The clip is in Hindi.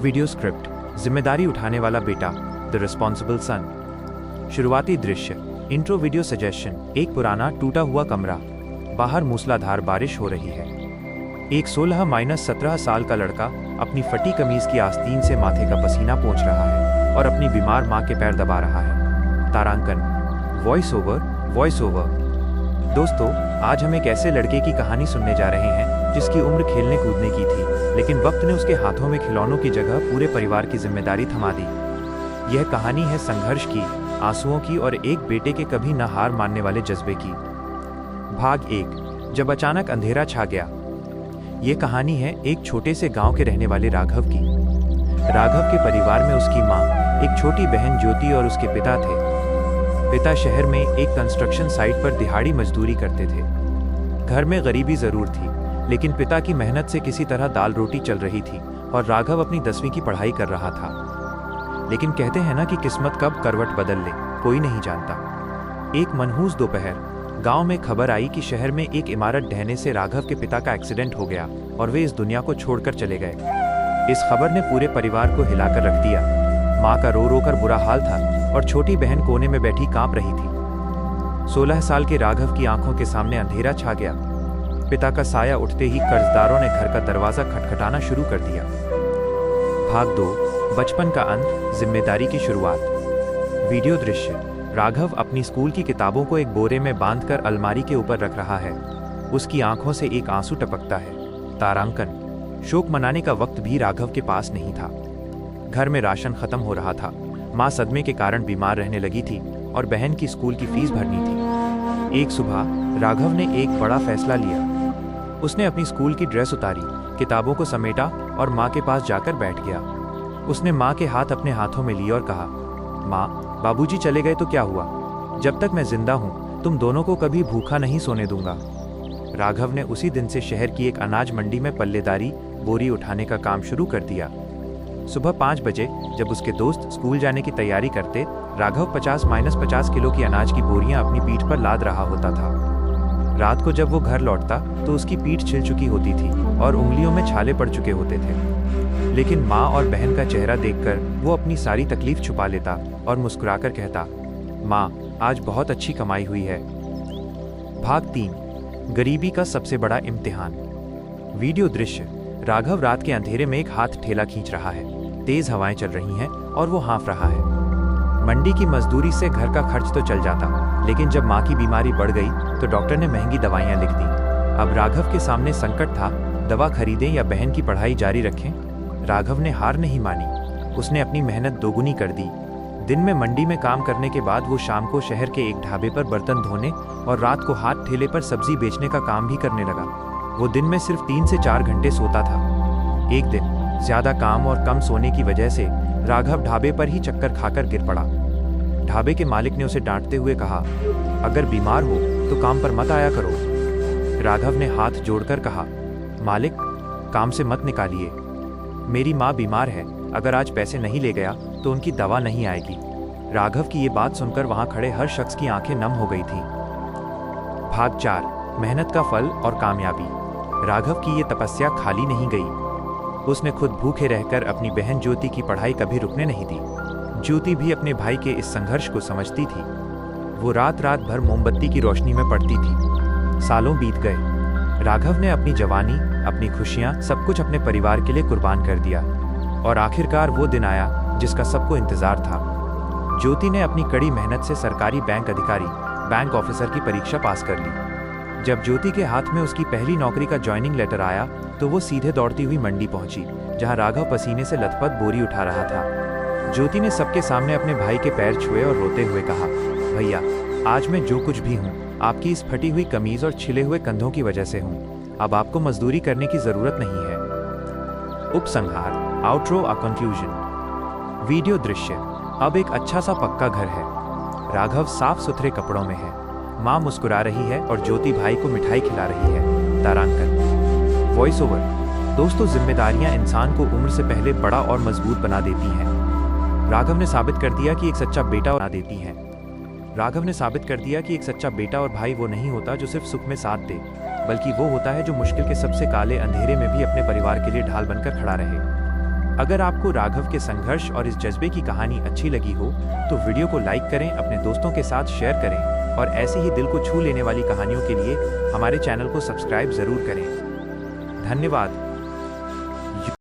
वीडियो स्क्रिप्ट, जिम्मेदारी उठाने वाला बेटा, द रिस्पॉन्सिबल सन। शुरुआती दृश्य, इंट्रो वीडियो सजेशन। एक पुराना टूटा हुआ कमरा, बाहर मूसलाधार बारिश हो रही है। एक 16-17 साल का लड़का अपनी फटी कमीज की आस्तीन से माथे का पसीना पोंछ रहा है और अपनी बीमार माँ के पैर दबा रहा है। तारांकन, वॉइस ओवर। दोस्तों, आज हम एक ऐसे लड़के की कहानी सुनने जा रहे हैं जिसकी उम्र खेलने कूदने की थी, लेकिन वक्त ने उसके हाथों में खिलौनों की जगह पूरे परिवार की जिम्मेदारी थमा दी। यह कहानी है संघर्ष की, आंसुओं की और एक बेटे के कभी न हार मानने वाले जज्बे की। भाग 1, जब अचानक अंधेरा छा गया। ये कहानी है एक छोटे से गांव के रहने वाले राघव की। राघव के परिवार में उसकी माँ, एक छोटी बहन ज्योति और उसके पिता थे। पिता शहर में एक कंस्ट्रक्शन साइट पर दिहाड़ी मजदूरी करते थे। घर में गरीबी जरूर थी, लेकिन पिता की मेहनत से किसी तरह दाल रोटी चल रही थी और राघव अपनी 10वीं की पढ़ाई कर रहा था। लेकिन कहते हैं ना कि किस्मत कब करवट बदल ले, कोई नहीं जानता। एक मनहूस दोपहर गांव में खबर आई कि शहर में एक इमारत ढहने से राघव के पिता का एक्सीडेंट हो गया और वे इस दुनिया को छोड़कर चले गए। इस खबर ने पूरे परिवार को हिलाकर रख दिया। माँ का रो रो कर बुरा हाल था और छोटी बहन कोने में बैठी कांप रही थी। 16 साल के राघव की आंखों के सामने अंधेरा छा गया। पिता का साया उठते ही कर्जदारों ने घर का दरवाजा खटखटाना शुरू कर दिया। भाग 2, बचपन का अंत, जिम्मेदारी की शुरुआत। वीडियो दृश्य, राघव अपनी स्कूल की किताबों को एक बोरे में बांधकर अलमारी के ऊपर रख रहा है। उसकी आंखों से एक आंसू टपकता है। तारांकन, शोक मनाने का वक्त भी राघव के पास नहीं था। घर में राशन खत्म हो रहा था। माँ सदमे के कारण बीमार रहने लगी थी और बहन की स्कूल की फीस भरनी थी। एक सुबह राघव ने एक बड़ा फैसला लिया। उसने अपनी स्कूल की ड्रेस उतारी, किताबों को समेटा और माँ के पास जाकर बैठ गया। उसने माँ के हाथ अपने हाथों में लिए और कहा, माँ, बाबूजी चले गए तो क्या हुआ? जब तक मैं जिंदा हूँ तुम दोनों को कभी भूखा नहीं सोने दूंगा। राघव ने उसी दिन से शहर की एक अनाज मंडी में पल्लेदारी, बोरी उठाने का काम शुरू कर दिया। सुबह 5 बजे जब उसके दोस्त स्कूल जाने की तैयारी करते, राघव 50-50 किलो की अनाज की बोरियां अपनी पीठ पर लाद रहा होता था। रात को जब वो घर लौटता तो उसकी पीठ छिल चुकी होती थी और उंगलियों में छाले पड़ चुके होते थे। लेकिन माँ और बहन का चेहरा देखकर वो अपनी सारी तकलीफ छुपा लेता और मुस्कुराकर कहता, माँ, आज बहुत अच्छी कमाई हुई है। भाग 3, गरीबी का सबसे बड़ा इम्तिहान। वीडियो दृश्य, राघव रात के अंधेरे में एक हाथ ठेला खींच रहा है। तेज हवाएं चल रही हैं और वो हाँफ रहा है। मंडी की मजदूरी से घर का खर्च तो चल जाता, लेकिन जब माँ की बीमारी बढ़ गई तो डॉक्टर ने महंगी दवाइयाँ लिख दी। अब राघव के सामने संकट था, दवा खरीदें या बहन की पढ़ाई जारी रखें। राघव ने हार नहीं मानी। उसने अपनी मेहनत दोगुनी कर दी। दिन में मंडी में काम करने के बाद वो शाम को शहर के एक ढाबे पर बर्तन धोने और रात को हाथ ठेले पर सब्जी बेचने का काम भी करने लगा। वो दिन में सिर्फ 3 से 4 घंटे सोता था। एक दिन ज्यादा काम और कम सोने की वजह से राघव ढाबे पर ही चक्कर खाकर गिर पड़ा। ढाबे के मालिक ने उसे डांटते हुए कहा, अगर बीमार हो तो काम पर मत आया करो। राघव ने हाथ जोड़कर कहा, मालिक, काम से मत निकालिए। मेरी माँ बीमार है, अगर आज पैसे नहीं ले गया तो उनकी दवा नहीं आएगी। राघव की ये बात सुनकर वहां खड़े हर शख्स की आंखें नम हो गई थीं। भाग 4, मेहनत का फल और कामयाबी। राघव की ये तपस्या खाली नहीं गई। उसने खुद भूखे रहकर अपनी बहन ज्योति की पढ़ाई कभी रुकने नहीं दी। ज्योति भी अपने भाई के इस संघर्ष को समझती थी। वो रात रात भर मोमबत्ती की रोशनी में पढ़ती थी। सालों बीत गए। राघव ने अपनी जवानी, अपनी खुशियां, सब कुछ अपने परिवार के लिए कुर्बान कर दिया और आखिरकार वो दिन आया जिसका सबको इंतजार था। ज्योति ने अपनी कड़ी मेहनत से सरकारी बैंक अधिकारी, बैंक ऑफिसर की परीक्षा पास कर ली। जब ज्योति के हाथ में उसकी पहली नौकरी का ज्वाइनिंग लेटर आया तो वो सीधे दौड़ती हुई मंडी पहुंची, जहां राघव पसीने से लथपथ बोरी उठा रहा था। ज्योति ने सबके सामने अपने भाई के पैर छुए और रोते हुए कहा, भैया, आज मैं जो कुछ भी हूँ आपकी इस फटी हुई कमीज और छिले हुए कंधों की वजह से हूँ। अब आपको मजदूरी करने की जरूरत नहीं है। उपसंहार, आउट्रो, अ कंक्लूजन। वीडियो दृश्य, अब एक अच्छा सा पक्का घर है। राघव साफ सुथरे कपड़ों में है। माँ मुस्कुरा रही है और ज्योति भाई को मिठाई खिला रही है। तारांकन, वॉइस ओवर। दोस्तों, जिम्मेदारियां इंसान को उम्र से पहले बड़ा और मजबूत बना देती हैं। राघव ने साबित कर दिया कि एक सच्चा बेटा बना देती हैं। राघव ने साबित कर दिया कि एक सच्चा बेटा और भाई वो नहीं होता जो सिर्फ सुख में साथ दे, बल्कि वो होता है जो मुश्किल के सबसे काले अंधेरे में भी अपने परिवार के लिए ढाल बनकर खड़ा रहे। अगर आपको राघव के संघर्ष और इस जज्बे की कहानी अच्छी लगी हो तो वीडियो को लाइक करें, अपने दोस्तों के साथ शेयर करें और ऐसी ही दिल को छू लेने वाली कहानियों के लिए हमारे चैनल को सब्सक्राइब जरूर करें। धन्यवाद।